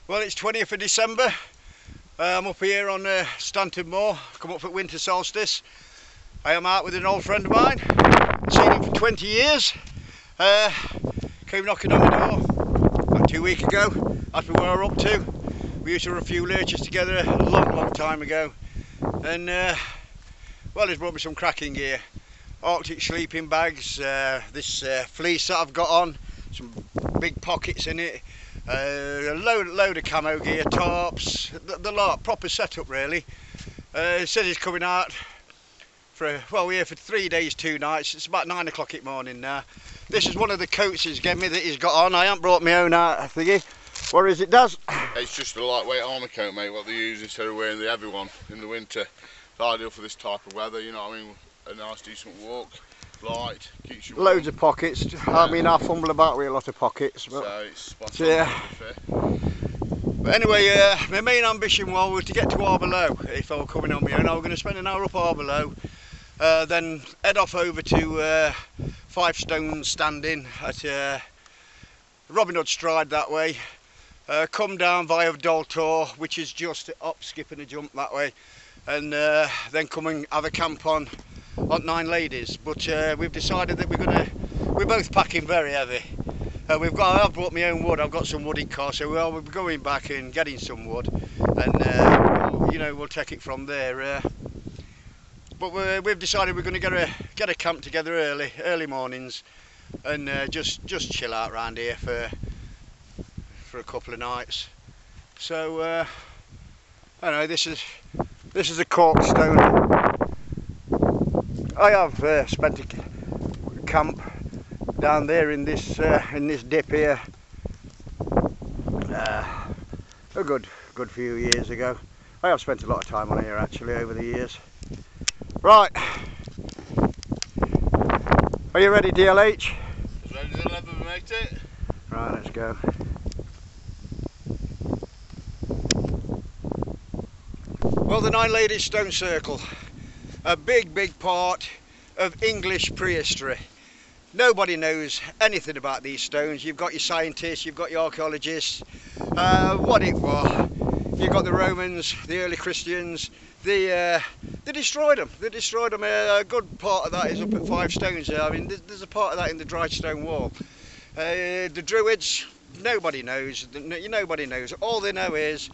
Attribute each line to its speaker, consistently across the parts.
Speaker 1: Well, it's 20th of December. I'm up here on Stanton moor, come up for winter solstice. I am out with an old friend of mine. I've seen him for 20 years. Came knocking on the door about 2 weeks ago, asked me what we're up to. We used to run a few lurches together a long time ago. And well, he's brought me some cracking gear. Arctic sleeping bags, this fleece that I've got on, some big pockets in it, a load of camo gear, tarps, the lot, proper setup really. He said he's coming out for, well, we're here for 3 days, 2 nights. It's about 9 o'clock in the morning now. This is one of the coats he's given me that he's got on. I haven't brought my own out, I think. What is it, Daz?
Speaker 2: It's just a lightweight armour coat, mate, what they use instead of wearing the heavy one in the winter. It's ideal for this type of weather, you know what I mean? A nice decent walk, light, keeps you warm.
Speaker 1: Loads of pockets. Yeah. I mean, I fumble about with a lot of pockets. But
Speaker 2: so it's spot on,
Speaker 1: yeah. But anyway, my main ambition was to get to Harbour Low if I were coming on my own. I was going to spend an hour up Harbour Low, then head off over to 5 Stones Standing at Robin Hood Stride that way. Come down via Daltor, which is just up, skip and a jump that way, and then come and have a camp on Nine Ladies. But we've decided that we're both packing very heavy. I've brought my own wood. I've got some wood in car, so we'll be going back and getting some wood, and you know, we'll take it from there. But we've decided we're going to get a camp together early mornings, and just chill out around here for a couple of nights. So I know this is a cork stone. I have spent a camp down there in this dip here a good few years ago. I have spent a lot of time on here actually over the years. Right, are you ready, DLH?
Speaker 2: As ready as I'll ever make it.
Speaker 1: Right, let's go. Well, the Nine Ladies Stone Circle, a big part of English prehistory. Nobody knows anything about these stones. You've got your scientists, you've got your archaeologists, what it was. You've got the Romans, the early Christians. They destroyed them. They destroyed them. A good part of that is up at 5 Stones. I mean, there's a part of that in the dry stone wall. The Druids, nobody knows. Nobody knows. All they know is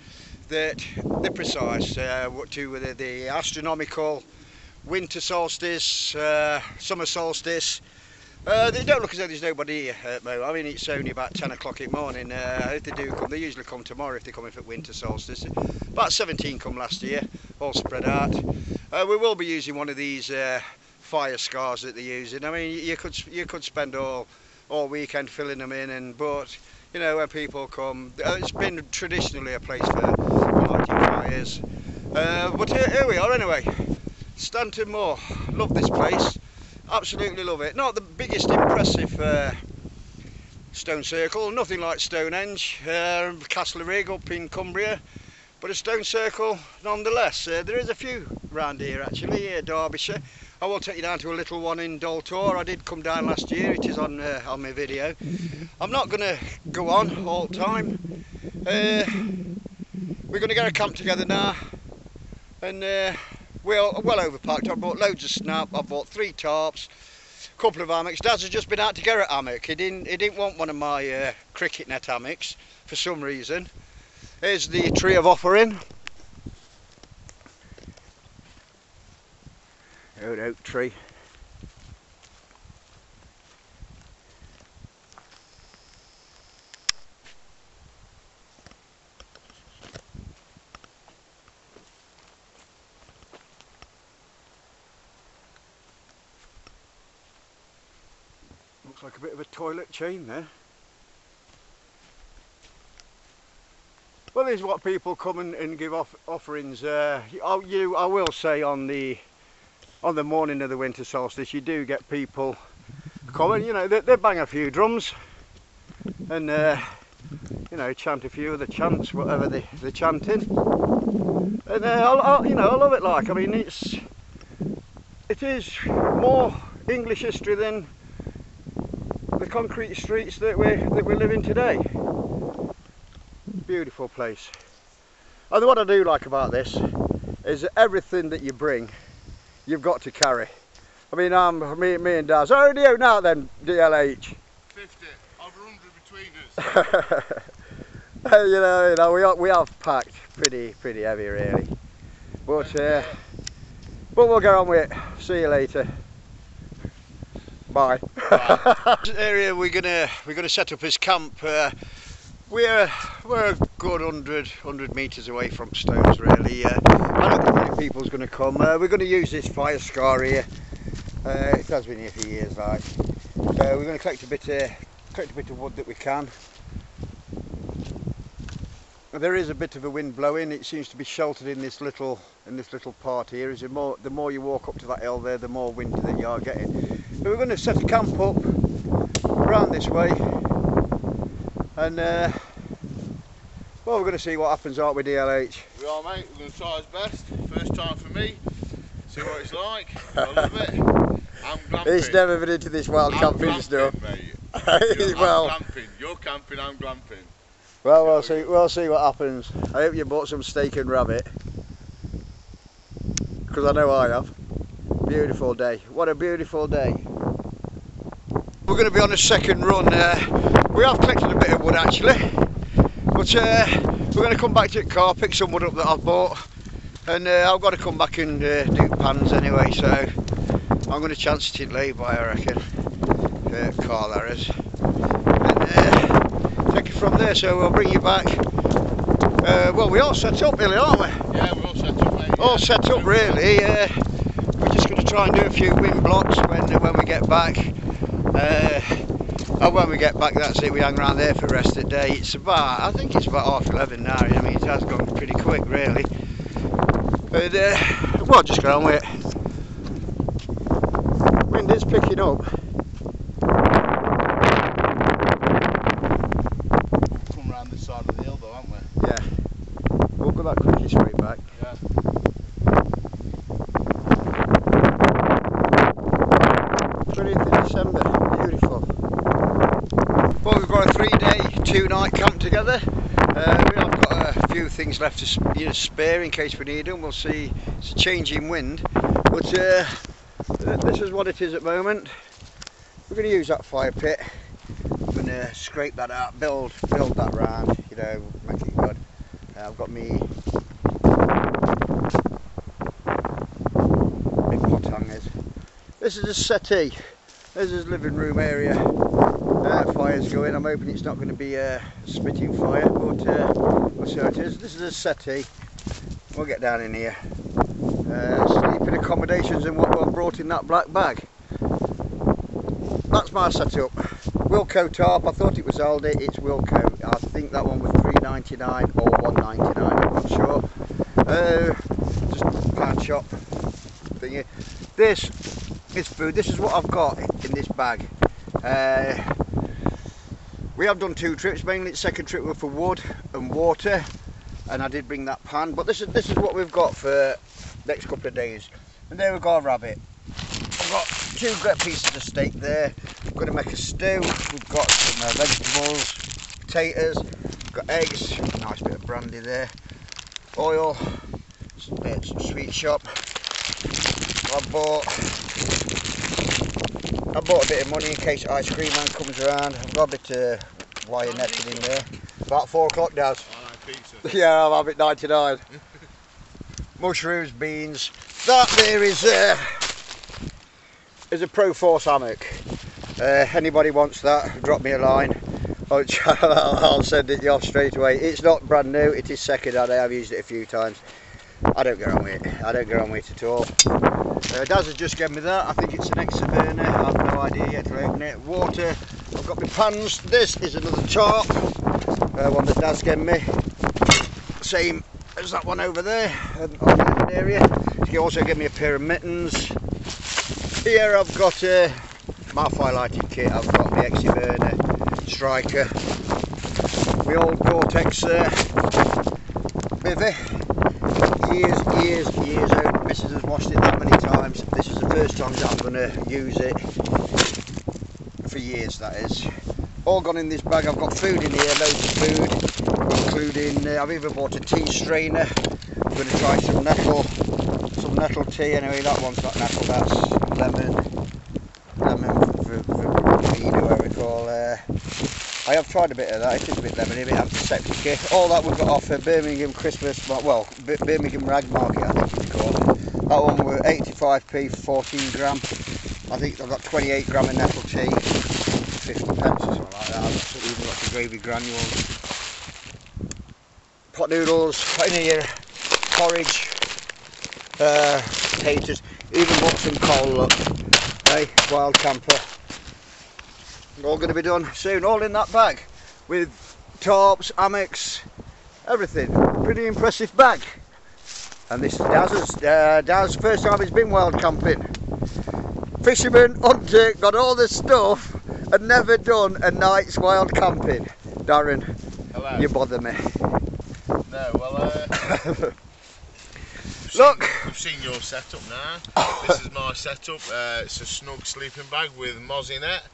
Speaker 1: that they're precise to the astronomical, winter solstice, summer solstice. They don't look as though there's nobody here at Mo. I mean, it's only about 10 o'clock in the morning. If they do come, they usually come tomorrow if they come in for winter solstice. About 17 come last year, all spread out. We will be using one of these fire scars that they're using. I mean, you could spend all weekend filling them in, but you know, when people come, it's been traditionally a place for lighting fires. But here we are anyway. Stanton Moor. Love this place. Absolutely love it. Not the biggest impressive stone circle, nothing like Stonehenge, Castlereagh up in Cumbria, but a stone circle nonetheless. There is a few round here actually, Derbyshire. I will take you down to a little one in Daltor. I did come down last year, it is on my video. I'm not going to go on all the time. We're going to get a camp together now, and we're well overpacked. I bought loads of snap, I bought 3 tarps, a couple of hammocks. Daz has just been out to get a hammock. He didn't want one of my cricket net hammocks for some reason. Here's the tree of offering. Old oak tree. Looks like a bit of a toilet chain there. Well, this is what people come and give offerings. I will say on the morning of the winter solstice, you do get people coming. You know, they bang a few drums and you know, chant a few of the chants, whatever they're chanting. And you know, I love it. Like, I mean, it is more English history than the concrete streets that we live in today. beautiful place. And what I do like about this is that everything that you bring, you've got to carry. I mean, me and Daz. How are you now then, DLH?
Speaker 2: 50, over 100 between us.
Speaker 1: you know, we have packed pretty heavy really. But we'll get on with it. See you later. Bye. This area we're gonna set up as camp. We're a good 100 metres away from Stones really. I don't think many people's going to come. We're going to use this fire scar here. It has been here for years, like. So we're going to collect a bit of wood that we can. There is a bit of a wind blowing. It seems to be sheltered in this little part here. The more you walk up to that hill there, the more wind that you are getting. So we're going to set a camp up around this way. And well, we're going to see what happens out with DLH.
Speaker 2: We are, mate. We're going to try our best. First time for me. See what it's like. I love it. I'm glamping.
Speaker 1: He's never been into this wild camping stuff.
Speaker 2: Mate.
Speaker 1: Well,
Speaker 2: I'm glamping. You're camping. I'm glamping.
Speaker 1: Well, we'll see what happens. I hope you bought some steak and rabbit, because I know I have. Beautiful day. What a beautiful day. We're going to be on a second run. We have collected a bit of wood actually, but we're going to come back to the car, pick some wood up that I've bought, and I've got to come back and do pans anyway, so I'm going to chance it in lay-by, I reckon. Car that is. And take it from there, so we'll bring you back. Well, we're all set up really, aren't we?
Speaker 2: Yeah, we're all set up, mate.
Speaker 1: All set up really. We're just going to try and do a few wind blocks when we get back. And when we get back, that's it. We hang around there for the rest of the day. I think it's about 11:30 now. I mean, it has gone pretty quick, really. But well, just get on with it. Wind is picking up.
Speaker 2: Come round this side of the hill, though, haven't we?
Speaker 1: Yeah. We'll go that quickly straight back.
Speaker 2: Yeah.
Speaker 1: 20th of December. Beautiful. Well, we've got a 3-day, 2-night camp together. We have got a few things left to spare in case we need them. We'll see. It's a changing wind, but this is what it is at the moment. We're going to use that fire pit. I'm going to scrape that out, build that round, make it good. I've got me big pot hangers. This is a settee. This is living room area. Fire's going. I'm hoping it's not going to be a spitting fire, but we'll see how it is. This is a settee. We'll get down in here. Sleeping accommodations and what I've brought in that black bag. That's my setup. Wilco tarp. I thought it was Aldi. It's Wilco. I think that one was £3.99 or £1.99. I'm not sure. Just pound shop thingy. This is food. This is what I've got in this bag. We have done 2 trips. Mainly the second trip was for wood and water, and I did bring that pan. But this is what we've got for next couple of days. And there we've got a rabbit. I've got 2 great pieces of steak there. We're going to make a stew. We've got some vegetables, potatoes, we've got eggs, a nice bit of brandy there, oil, some sweet shop. I bought a bit of money in case ice cream man comes around. I've got a bit of wire netted in there. About 4 o'clock, Daz.
Speaker 2: Pizza.
Speaker 1: Yeah, I'll have it 99. Mushrooms, beans. That there is a Pro Force hammock. Anybody wants that, drop me a line. I'll send it off straight away. It's not brand new, it is second hand. I've used it a few times. I don't get on with it. I don't get on with it at all. Daz has just given me that. I think it's an extra burner. I have no idea yet to open it. Water. I've got my pans. This is another tarp. One that Daz gave me. Same as that one over there on the living area. He also gave me a pair of mittens. Here I've got my fire lighting kit. I've got my extra burner, striker, my old Gore-Tex bivvy. Years old. Mrs has washed it that many times. This is the first time that I'm going to use it for years, that is. All gone in this bag. I've got food in here, loads of food, including I've even bought a tea strainer. I'm going to try some nettle tea. Anyway, that one's not nettle, that's lemon verbena, whatever it's called. I have tried a bit of that. It is a bit lemony, a bit antiseptic. All that we've got off Birmingham Christmas, well, Birmingham Rag Market, I think it's called. That one were 85p for 14 gram. I think I've got 28 gram of nettle tea, 50 pence or something like that. I've even got the gravy granules. Pot noodles, put in here, porridge, potatoes, even bought some coal, look. Hey, wild camper. All going to be done soon, all in that bag. With tarps, hammocks, everything. Pretty impressive bag. And this is Daz's first time he's been wild camping. Fisherman, hunter, got all this stuff and never done a night's wild camping. Darren,
Speaker 2: hello.
Speaker 1: You bother me.
Speaker 2: No, well,
Speaker 1: look!
Speaker 2: You've seen your setup now. This is my setup. It's a snug sleeping bag with mozzie net.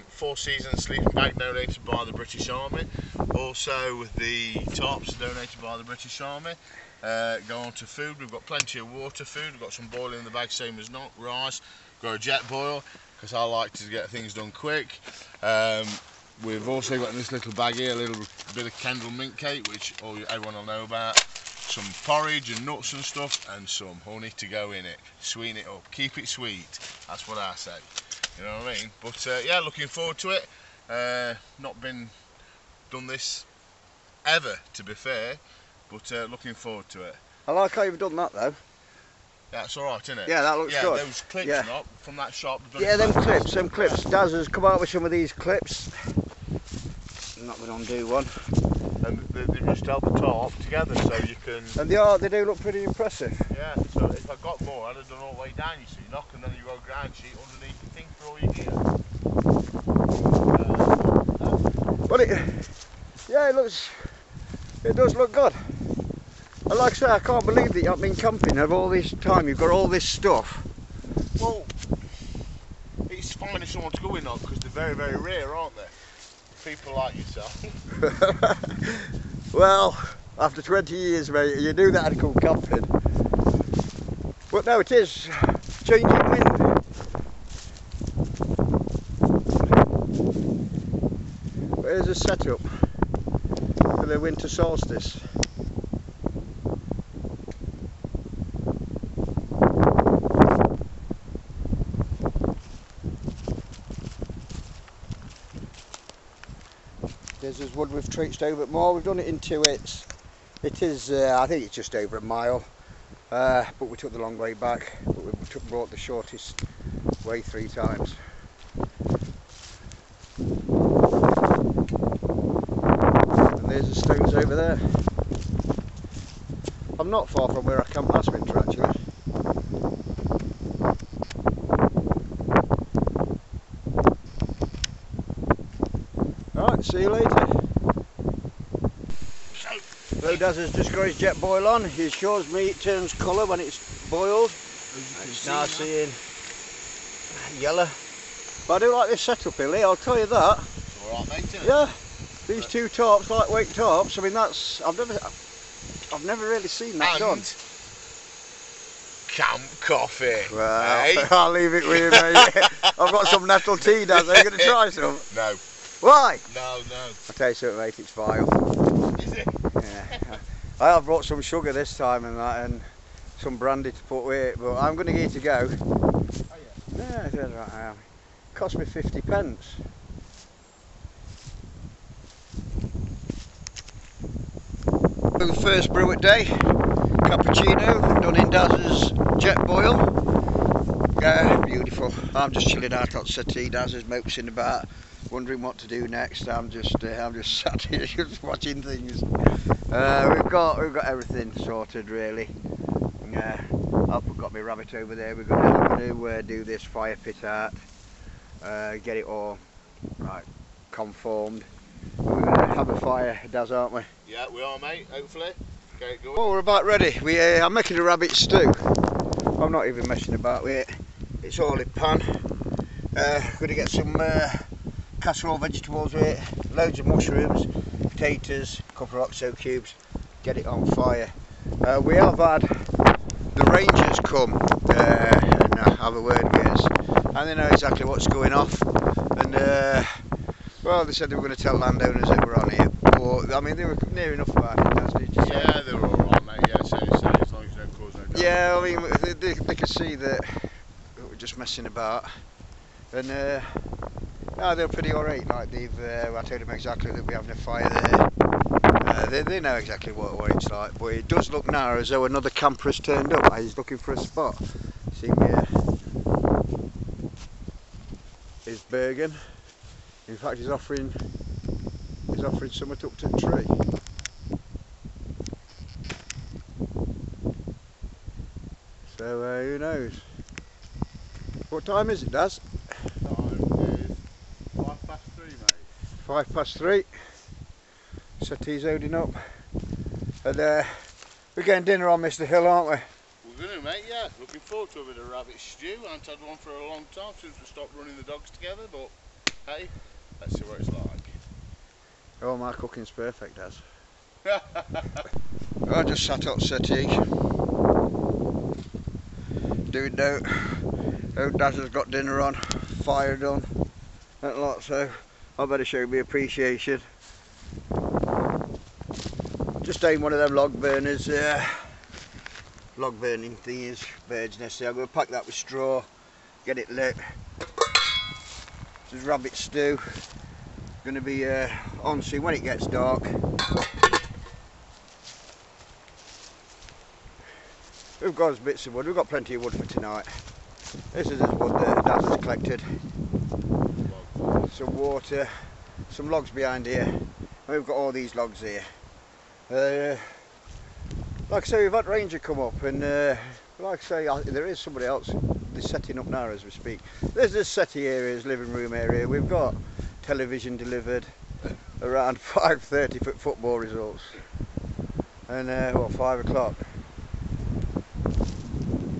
Speaker 2: 4 season sleeping bag donated by the British Army. Also the tops donated by the British Army. Go on to food. We've got plenty of water food. We've got some boiling in the bag, same as not rice. Got a jet boil because I like to get things done quick. We've also got in this little bag here a little bit of Kendal mint cake, which everyone will know about. Some porridge and nuts and stuff, and some honey to go in it. Sweeten it up, keep it sweet. That's what I say. You know what I mean? But yeah, looking forward to it. Not been done this ever, to be fair, but looking forward to it.
Speaker 1: I like how you've done that though.
Speaker 2: That's all right, isn't it?
Speaker 1: Yeah, that looks good.
Speaker 2: Those clips, not from that shop.
Speaker 1: Yeah, them clips. Daz has come out with some of these clips. I'm not going to undo one.
Speaker 2: And they just held the top together so you can...
Speaker 1: And they do look pretty impressive.
Speaker 2: Yeah, so if I got more, I'd have done all the way down, you see, knock, and then you go ground sheet underneath the thing for all your gear.
Speaker 1: But it does look good. And like I say, I can't believe that you've been camping over all this time, you've got all this stuff.
Speaker 2: Well, it's finding someone to go with on, because they're very, very rare, aren't they? People like yourself.
Speaker 1: Well, after 20 years, mate, you knew that I'd come camping. But no, it is changing wind. Here's a setup for the winter solstice. There's this wood we've traipsed over at moor. We've done it in 2 hits. It is, I think it's just over a mile, but we took the long way back. But we brought the shortest way 3 times. And there's the stones over there. I'm not far from where I camped last winter actually. Alright, see you later. So Daz has just got his jet boil on. He assures me it turns colour when it's boiled. It's now seeing yellow. But I do like this setup here, Lee, I'll tell you that.
Speaker 2: It's alright, mate, isn't it?
Speaker 1: Yeah. These 2 tops, lightweight tops, I mean that's, I've never really seen that done.
Speaker 2: Camp coffee.
Speaker 1: Well,
Speaker 2: hey?
Speaker 1: I'll leave it with you, mate. I've got some nettle tea, Daz. Are you going to try some?
Speaker 2: No.
Speaker 1: Why?
Speaker 2: No.
Speaker 1: I'll tell you something, mate, it's vile.
Speaker 2: Is it?
Speaker 1: Yeah. I have brought some sugar this time and that, and some brandy to put with it, but I'm going to get it to go.
Speaker 2: Oh yeah?
Speaker 1: Yeah, it is right. It cost me 50 pence. The first brew at day, cappuccino, done in Daz's jet boil. Beautiful. I'm just chilling out on settee. Daz is moping about, wondering what to do next. I'm just sat here just watching things. We've got everything sorted really. I've got my rabbit over there. I'm going to do this fire pit out, get it all right conformed. We're going to have a fire, Daz, aren't we?
Speaker 2: Yeah, we are, mate. Hopefully. Get it going.
Speaker 1: Well, we're about ready. I'm making a rabbit stew. I'm not even messing about with it. It's all in pan. Going to get some casserole vegetables with it, loads of mushrooms, potatoes, a couple of oxo cubes, get it on fire. We have had the rangers come and have a word with us, and they know exactly what's going off. And well, they said they were going to tell landowners that we're on here. But I mean, they were near enough about it.
Speaker 2: Yeah, they were all right, mate. Yeah, so as long as you don't cause no damage.
Speaker 1: Yeah, I mean, they could see that we're just messing about, and no, they're pretty alright. Like I told them exactly that we're having a fire there. They know exactly what it's like, but it does look now as though another camper has turned up. He's looking for a spot. See is Bergen. In fact, he's offering something up to the tree. So who knows? What time is it, Daz?
Speaker 2: Time is 3:05, mate.
Speaker 1: 3:05. Settee's holding up. And we're getting dinner on Mr. Hill, aren't we?
Speaker 2: We're going to, mate, yeah. Looking forward to a bit of rabbit stew. I haven't had one for a long time since we stopped running the dogs together, but hey, let's see what it's like.
Speaker 1: Oh, my cooking's perfect, Daz. I just sat up settee. Doing note. Oh, Daz has got dinner on, fire done, that lot, so I better show me appreciation. Just aimed one of them log burners, log burning thingies, bird's nest. I'm going to pack that with straw, get it lit. This is rabbit stew. Going to be on soon when it gets dark. We've got us bits of wood. We've got plenty of wood for tonight. This is wood that Daz has collected. Some water, some logs behind here. And we've got all these logs here. Like I say, we've had Ranger come up, and like I say, there is somebody else. They're setting up now as we speak. There's this settee area, this living room area. We've got television delivered around 5:30 for football results, and well, 5 o'clock.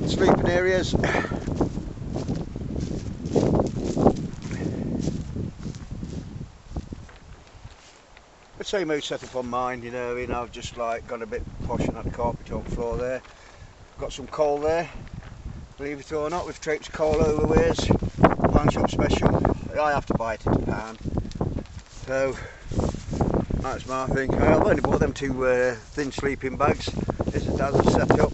Speaker 1: Sleeping areas. The same old setup on mine, you know. I mean, I've just like got a bit posh on that carpet on the floor there. Got some coal there. Believe it or not, we've traipsed coal over with us. Pound shop special. I have to buy it in a pound. So that's my thing. I've only bought them two thin sleeping bags. This is Daz's setup.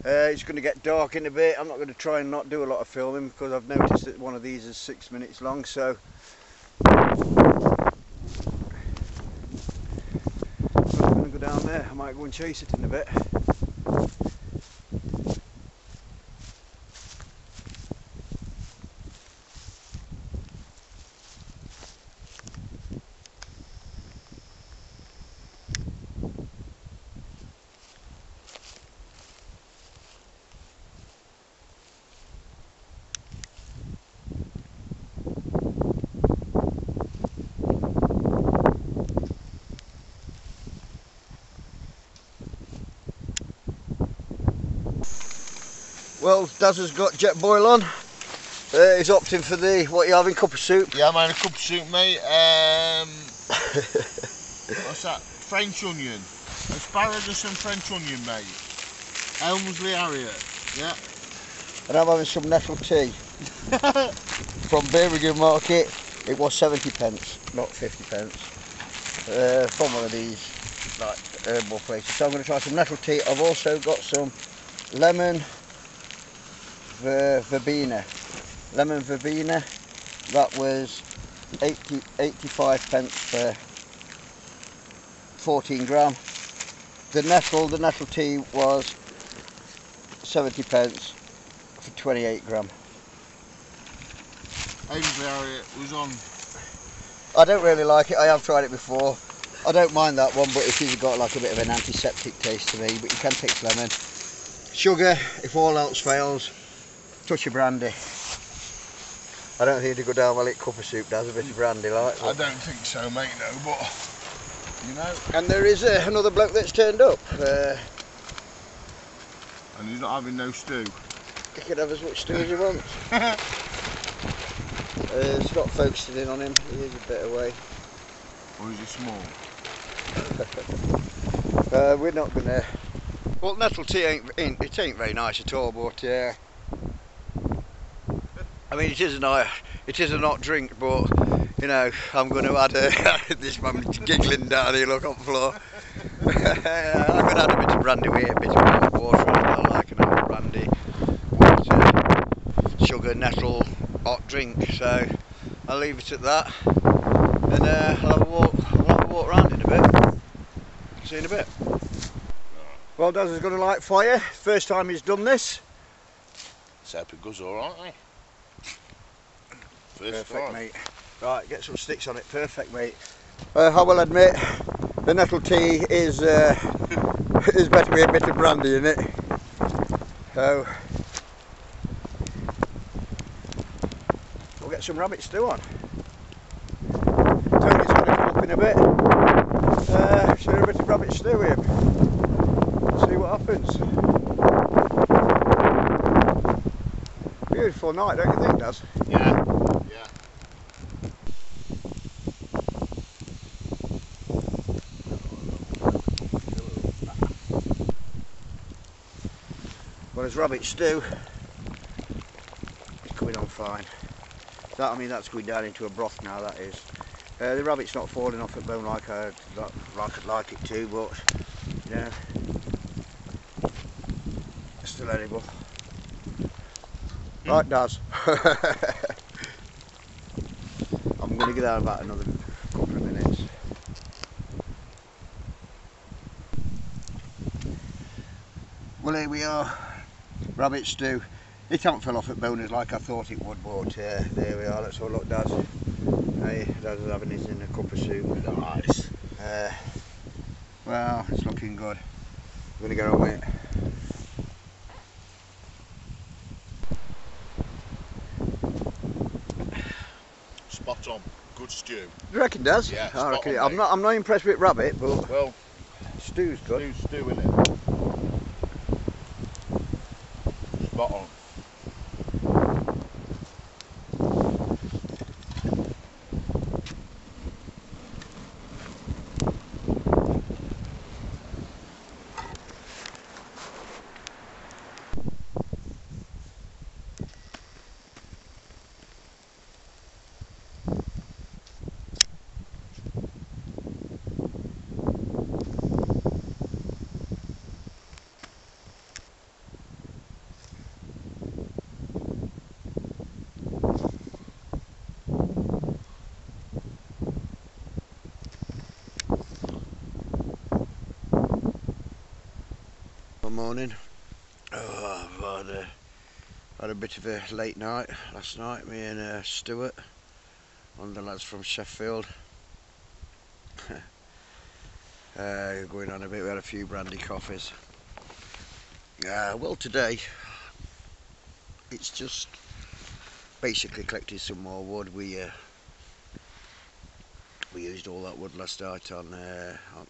Speaker 1: It's going to get dark in a bit. I'm not going to try and not do a lot of filming because I've noticed that one of these is 6 minutes long. So I'm going to go down there. I might go and chase it in a bit. Well, Daz has got jet boil on. He's opting for the, what are you having, cup of soup?
Speaker 2: Yeah, I'm having a cup of soup, mate. What's that? French onion. Asparagus and French onion, mate. Elmsley area. Yeah.
Speaker 1: And I'm having some nettle tea. From Birmingham Market. It was 70p, not 50p. From one of these like herbal places. So I'm going to try some nettle tea. I've also got some lemon verbena. Lemon verbena. That was 85p for 14 gram. The nettle tea was 70p for 28 gram.
Speaker 2: Elmsley area was on.
Speaker 1: I don't really like it. I have tried it before. I don't mind that one, but it has got like a bit of an antiseptic taste to me. But you can take lemon. Sugar, if all else fails, touch of brandy. I don't think to go down well, it cup of soup does a bit of brandy like.
Speaker 2: I don't think so, mate. No, but you know.
Speaker 1: And there is another bloke that's turned up.
Speaker 2: And he's not having no stew.
Speaker 1: He can have as much stew as he wants. It's not focusing in on him. He is a bit away.
Speaker 2: Or is he small?
Speaker 1: We're not gonna. Well, nettle tea ain't very nice at all, but I mean it is a hot drink, but you know I'm going to add this man's giggling down here, look on the floor. I'm going to add a bit of brandy with it, a bit of hot water. I like an old brandy, sugar, nettle, hot drink. So I'll leave it at that, and I'll have a walk around in a bit. See you in a bit. Well, Daz is going to light fire. First time he's done this.
Speaker 2: So hope it goes alright, eh? First
Speaker 1: Perfect,
Speaker 2: time.
Speaker 1: mate. Right, get some sticks on it. Perfect, mate. I will admit, the nettle tea is better with a bit of brandy in it. So we'll get some rabbit stew on. Tony's going to come up in a bit. Share a bit of rabbit stew with him. See what happens. Beautiful night, don't you think, Daz?
Speaker 2: Yeah.
Speaker 1: Well, there's rabbit stew. It's coming on fine. That's going down into a broth now, that is. The rabbit's not falling off at bone like I'd like it to, but yeah, it's still edible. Right, Daz. I'm going to get down about another couple of minutes. Well, here we are. Rabbit stew. It hasn't fell off at boners like I thought it would, but there we are. Let's have a look, Daz. Hey, Daz is having his in a cup of soup.
Speaker 2: Nice.
Speaker 1: Well, it's looking good. I'm going to get on with it.
Speaker 2: Spot on. Good stew.
Speaker 1: Do you reckon, Daz?
Speaker 2: Yeah,
Speaker 1: I reckon.
Speaker 2: on,
Speaker 1: I'm not impressed with rabbit, but
Speaker 2: well,
Speaker 1: stew's good.
Speaker 2: stew in it. Spot on.
Speaker 1: Morning. Oh, I've had a bit of a late night last night. Me and Stuart, one of the lads from Sheffield. Going on a bit. We had a few brandy coffees. Well, today it's just basically collected some more wood. We used all that wood last night on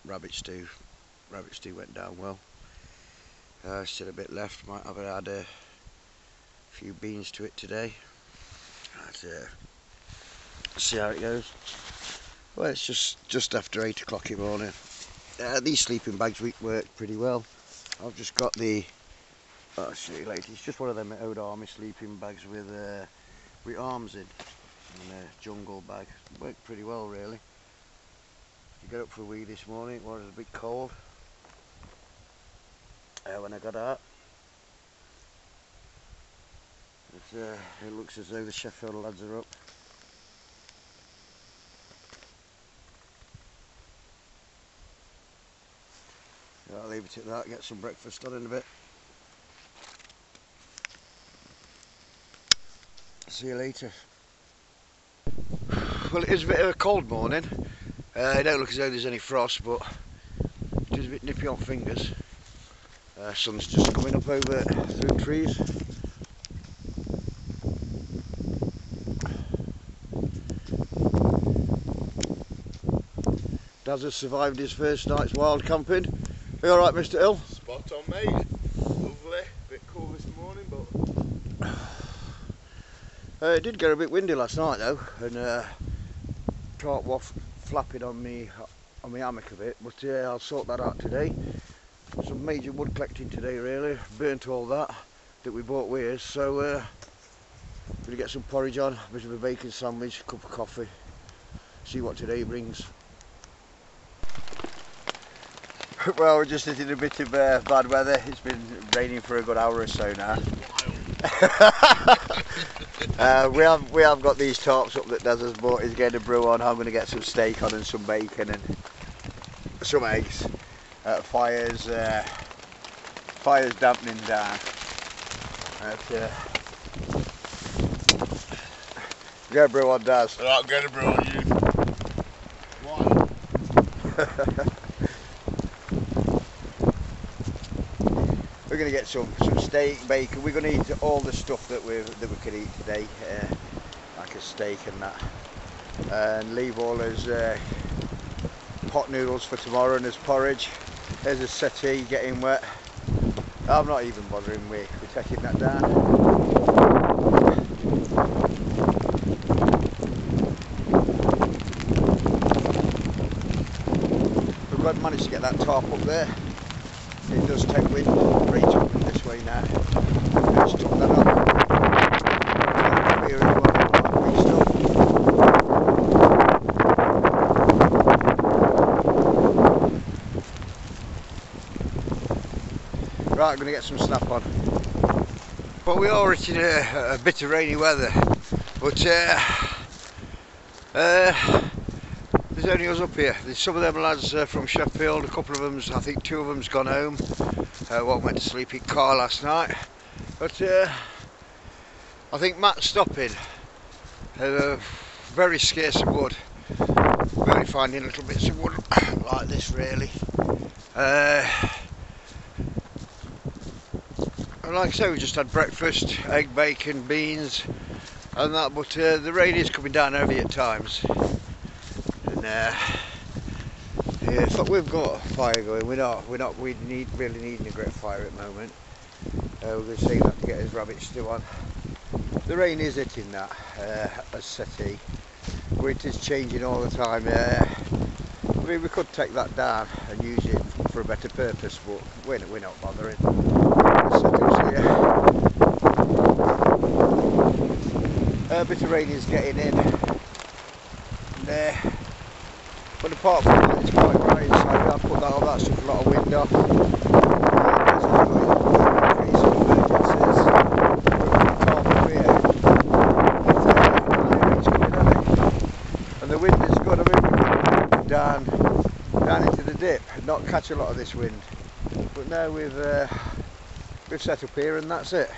Speaker 1: rabbit stew. Rabbit stew went down well. Still a bit left. Might have add a few beans to it today. Let's see how it goes. Well, it's just after 8 o'clock in the morning. These sleeping bags work pretty well. I've just got the. I'll show you later. It's just one of them old army sleeping bags with arms in, and a jungle bag. Worked pretty well, really. You got up for a wee this morning. It was a bit cold. When I got out, it looks as though the Sheffield lads are up. I'll leave it at that, get some breakfast done in a bit. See you later. Well, it is a bit of a cold morning. It don't look as though there's any frost, but it is a bit nippy on fingers. Sun's just coming up over through trees. Daz has survived his first night's wild camping. Are you alright, Mr. Hill?
Speaker 2: Spot on, mate. Lovely. Bit cool this morning, but
Speaker 1: It did get a bit windy last night though, and cart waff flapping on me on my hammock a bit, but I'll sort that out today. Some major wood collecting today really, burnt all that we bought with us, so gonna get some porridge on, a bit of a bacon sandwich, a cup of coffee, see what today brings. Well, we're just hitting a bit of bad weather. It's been raining for a good hour or so now. We have got these tarps up that Des has bought. He's getting a brew on. I'm going to get some steak on and some bacon and some eggs. Fire's dampening down. Get a brew on, Des.
Speaker 2: Right, get a brew on you. Why?
Speaker 1: We're going to get some steak, bacon. We're going to eat all the stuff that we could eat today, like a steak and that, and leave all those pot noodles for tomorrow and as porridge. There's a settee getting wet. I'm not even bothering we're taking that down. We've got managed to get that tarp up there. It does take wind, rain's coming this way now. Let's chuck that on. Right, I'm going to get some snap on. Well, we are in a bit of rainy weather, but there's only us up here. There's some of them lads from Sheffield, a couple of them's, I think 2 of them's gone home. One went to sleep in car last night. But I think Matt's stopping. Very scarce of wood. We're only finding little bits of wood like this really. And like I say, we just had breakfast, egg, bacon, beans and that, but the rain is coming down heavy at times. Yeah, so we've got a fire going. We're not really needing a great fire at the moment. We're going to save that to get his rabbit stew on. The rain is hitting that as settee, but it is changing all the time. I mean, we could take that down and use it for a better purpose, but we're not bothering. A bit of rain is getting in. And, but apart from that, it's quite dry inside. I've put all that stuff, a lot of wind off. And the wind is good. I mean, we can down into the dip and not catch a lot of this wind. But now we've set up here and that's it.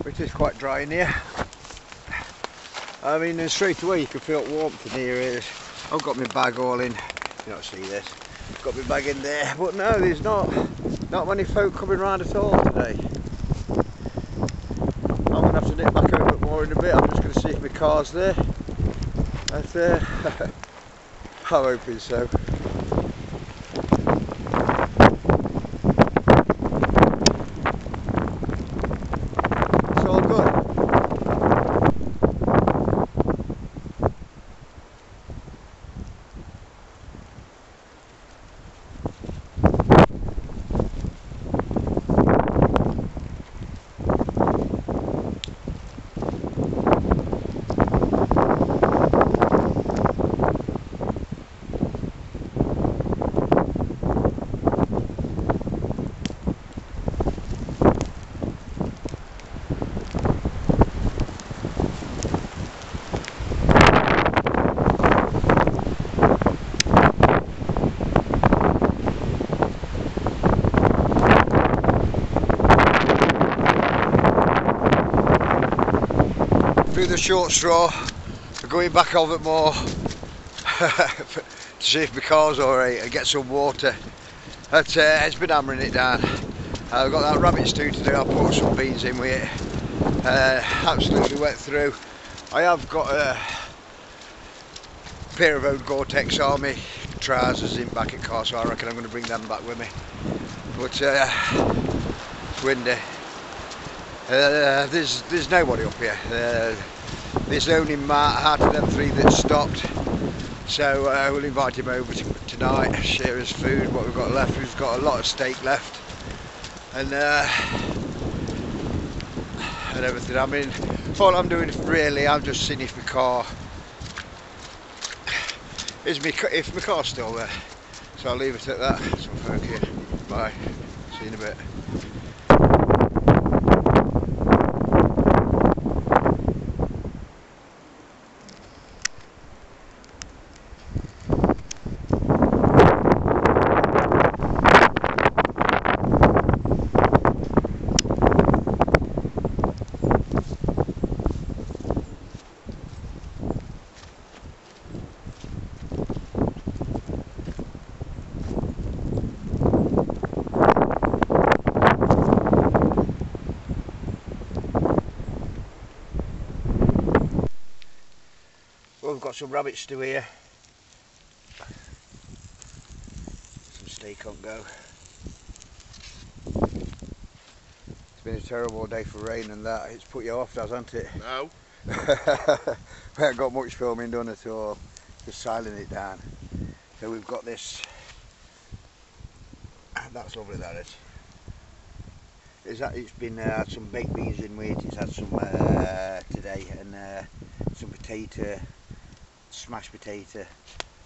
Speaker 1: It is quite dry in here. I mean, straight away you can feel warmth in here. I've got my bag all in. You don't see this. Got my bag in there, but no, there's not many folk coming round at all today. I'm gonna have to nip back over more in a bit. I'm just gonna see if my car's there. But, I'm hoping so. It's all good. Through the short straw, we're going back over more to see if my car's alright and get some water. But, it's been hammering it down. I've got that rabbit stew to do. I'll put some beans in with it. Absolutely wet through. I have got a pair of old Gore-Tex Army trousers in back at car, so I reckon I'm going to bring them back with me. But it's windy. There's nobody up here. there's only Matt out of them 3 that stopped. So we'll invite him over tonight, share his food, what we've got left. We've got a lot of steak left, and everything. I mean, all I'm doing really, I'm just seeing if my car if my car's still there. So I'll leave it at that. So thank you. Bye. See you in a bit. Well, we've got some rabbit stew here, some steak on go. It's been a terrible day for rain and that. It's put you off, hasn't it?
Speaker 2: No.
Speaker 1: We haven't got much filming done at all, just siling it down. So we've got this, that's lovely, that is. It's been had some baked beans in with it, it's had some today, and some potato, smashed potato,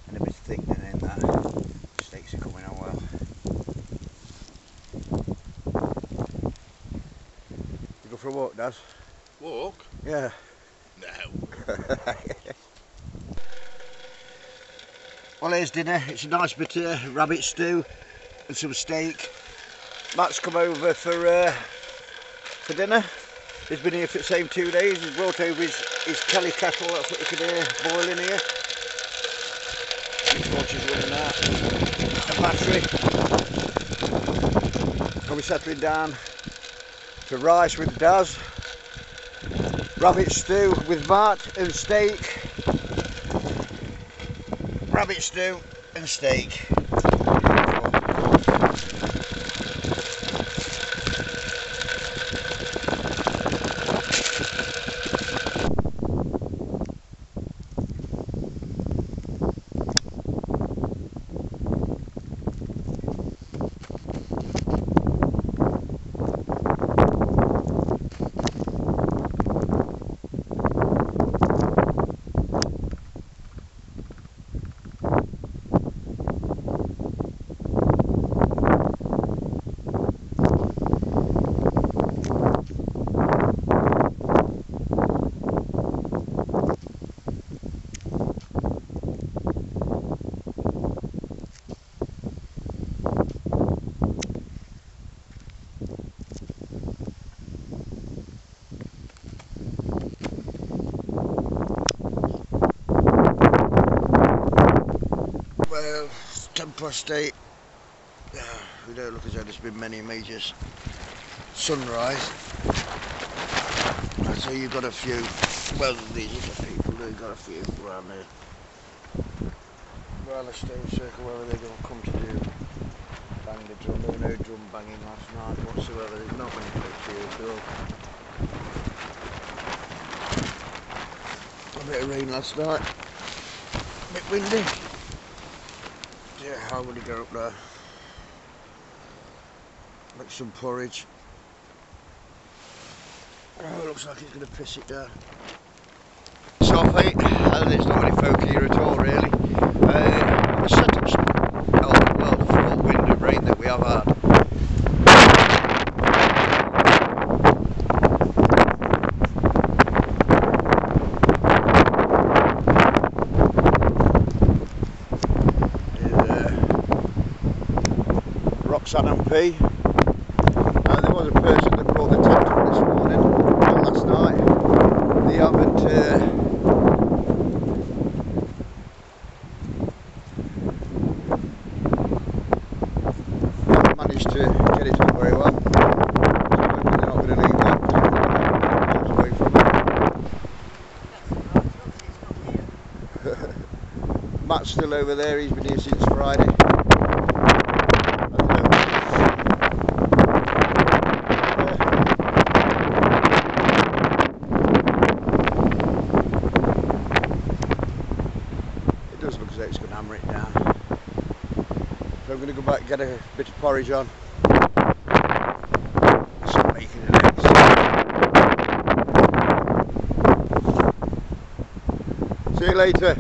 Speaker 1: and a bit of thickening in that. Steaks are coming on well. You go for a walk, Daz?
Speaker 2: Walk?
Speaker 1: Yeah.
Speaker 2: No.
Speaker 1: Well, here's dinner. It's a nice bit of rabbit stew and some steak. Matt's come over for dinner. He's been here for the same 2 days. He's brought over his Kelly kettle, that's what you can hear boiling here. His watch is running out. A battery. And we're settling down to rice with Daz, rabbit stew with Matt, and steak. Rabbit stew and steak. Well, it's 8:10. We don't look as though there's been many major sunrise. So you've got a few, well, these are the people who've got a few around here. Well, the stone circle, whether they're going to come to do bang the drum. There was no drum banging last night whatsoever. There's not many folks here at all. A bit of rain last night. A bit windy. Yeah, how would he go up there? Make some porridge. Oh, it looks like he's going to piss it down. Sophie, there's not any folk here at all really. The setup's held well for all wind and rain that we have had. Stanton P. There was a person that brought the tent up this morning, not last night. They haven't managed to get it up very well. So they're not going to leave that away from it. Matt's still over there, he's been here since Friday. and hammer it down. So I'm going to go back and get a bit of porridge on. Some bacon and eggs. See you later.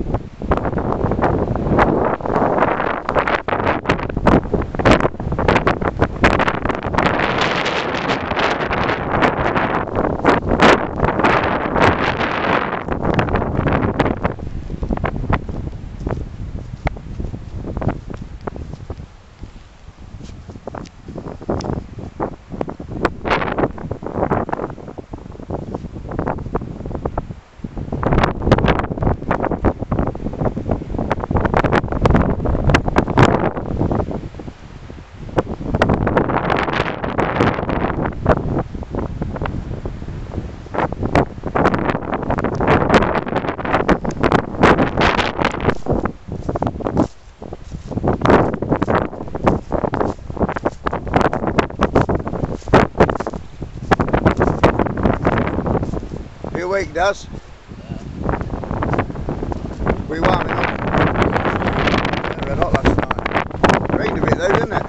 Speaker 1: You awake, Daz? Yeah. We warming up. Yeah, red hot last night. Rained a bit though, didn't it?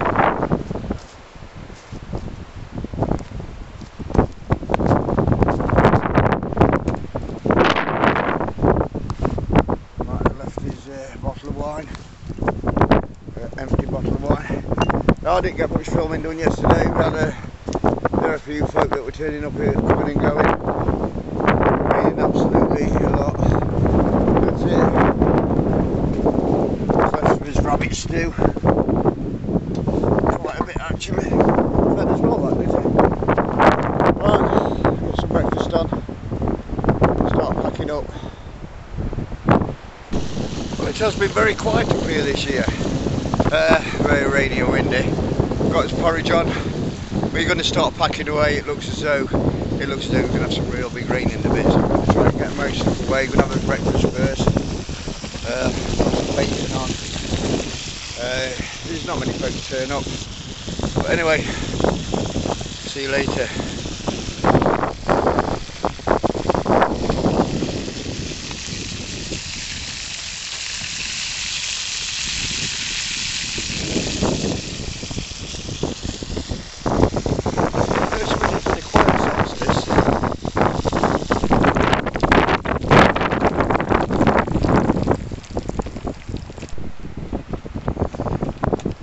Speaker 1: Might have left his bottle of wine. Empty bottle of wine. No, I didn't get much filming done yesterday. We had there were a few folk that were turning up here, coming and going. Absolutely a lot. That's it. That's for his rabbit stew. Quite a bit actually. Fed as well, that did it. Right, got some breakfast on. Start packing up. Well, it has been very quiet up here this year. Very rainy and windy. Got his porridge on. We're going to start packing away. It looks as though we're going to have some real big rain in the bit. Try and get most of the way. We're going to have a breakfast first. Got some bacon on. There's not many folk to turn up. But anyway, see you later.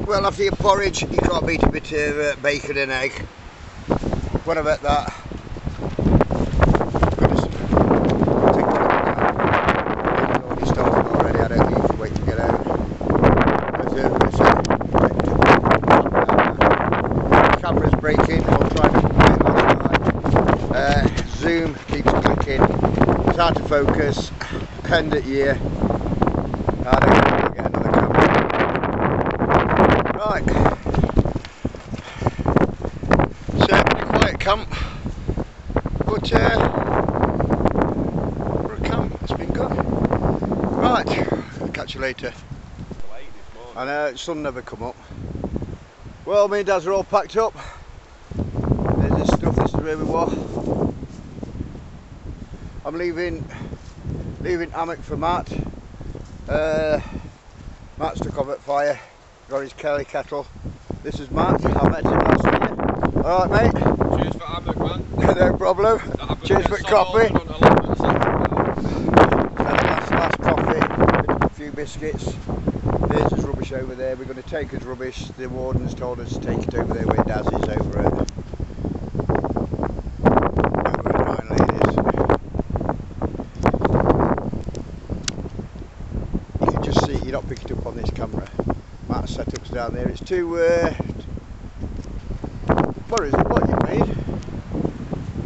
Speaker 1: Well, after your porridge, you can't beat a bit of bacon and egg. What about that? I've already started already, I don't need to wait to get out. The camera's breaking, I'll try to put it last night. Zoom keeps clicking, it's hard to focus, end at year. I don't know. Right, so it's been a quiet camp, but for a camp it's been good. Right, I'll catch you later. I know, the sun never come up. Well, me and Daz are all packed up. There's this stuff, this is where we were. I'm leaving hammock for Matt. Matt's took off at fire. Got his Kelly kettle. This is Matt, I met him last year. Alright mate.
Speaker 2: Cheers for hammock, man.
Speaker 1: No problem. Cheers for coffee. Last coffee, a few biscuits. There's his rubbish over there. We're going to take his rubbish. The warden's told us to take it over there where Daz is over at Nine Ladies. You can just see, you're not picking it up on this camera. Matt's setups down there. It's two what is it? What you made?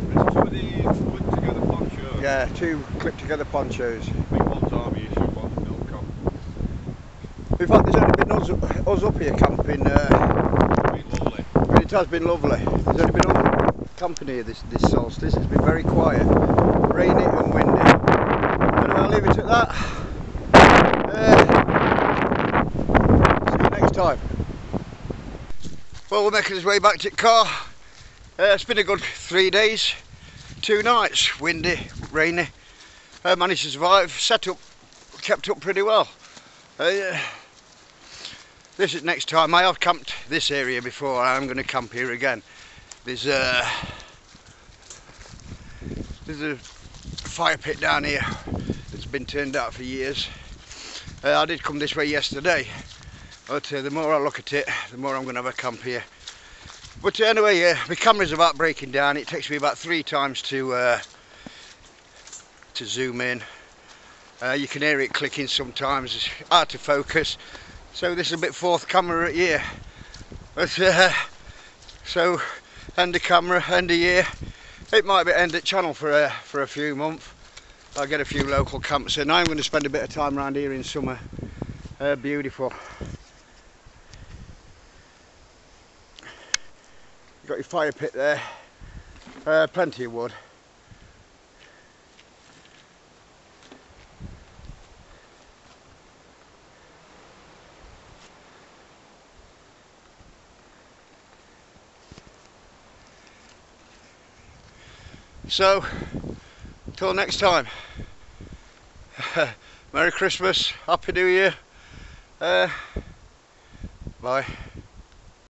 Speaker 2: It's two of the put together ponchos.
Speaker 1: Yeah, two clipped together ponchos.
Speaker 2: Big ones are you should want the milk on.
Speaker 1: In fact, there's only been us up here camping.
Speaker 2: It's been lovely.
Speaker 1: It has been lovely. There's only been us camping here this solstice. It's been very quiet, rainy and windy. And I'll leave it at that. Time. Well, we're making his way back to the car. It's been a good 3 days, 2 nights, windy, rainy. Managed to survive, set up, kept up pretty well. This is next time. I have camped this area before. I'm going to camp here again. There's a fire pit down here that's been turned out for years. I did come this way yesterday, but the more I look at it, the more I'm going to have a camp here. But anyway, my camera's about breaking down. It takes me about 3 times to zoom in. You can hear it clicking sometimes. It's out of focus. So this is a bit fourth camera at year. But so end of camera, end of year. It might be end of channel for a few months. I'll get a few local camps in. I'm going to spend a bit of time around here in summer. Beautiful. You've got your fire pit there. Plenty of wood. So, till next time, Merry Christmas, Happy New Year, bye.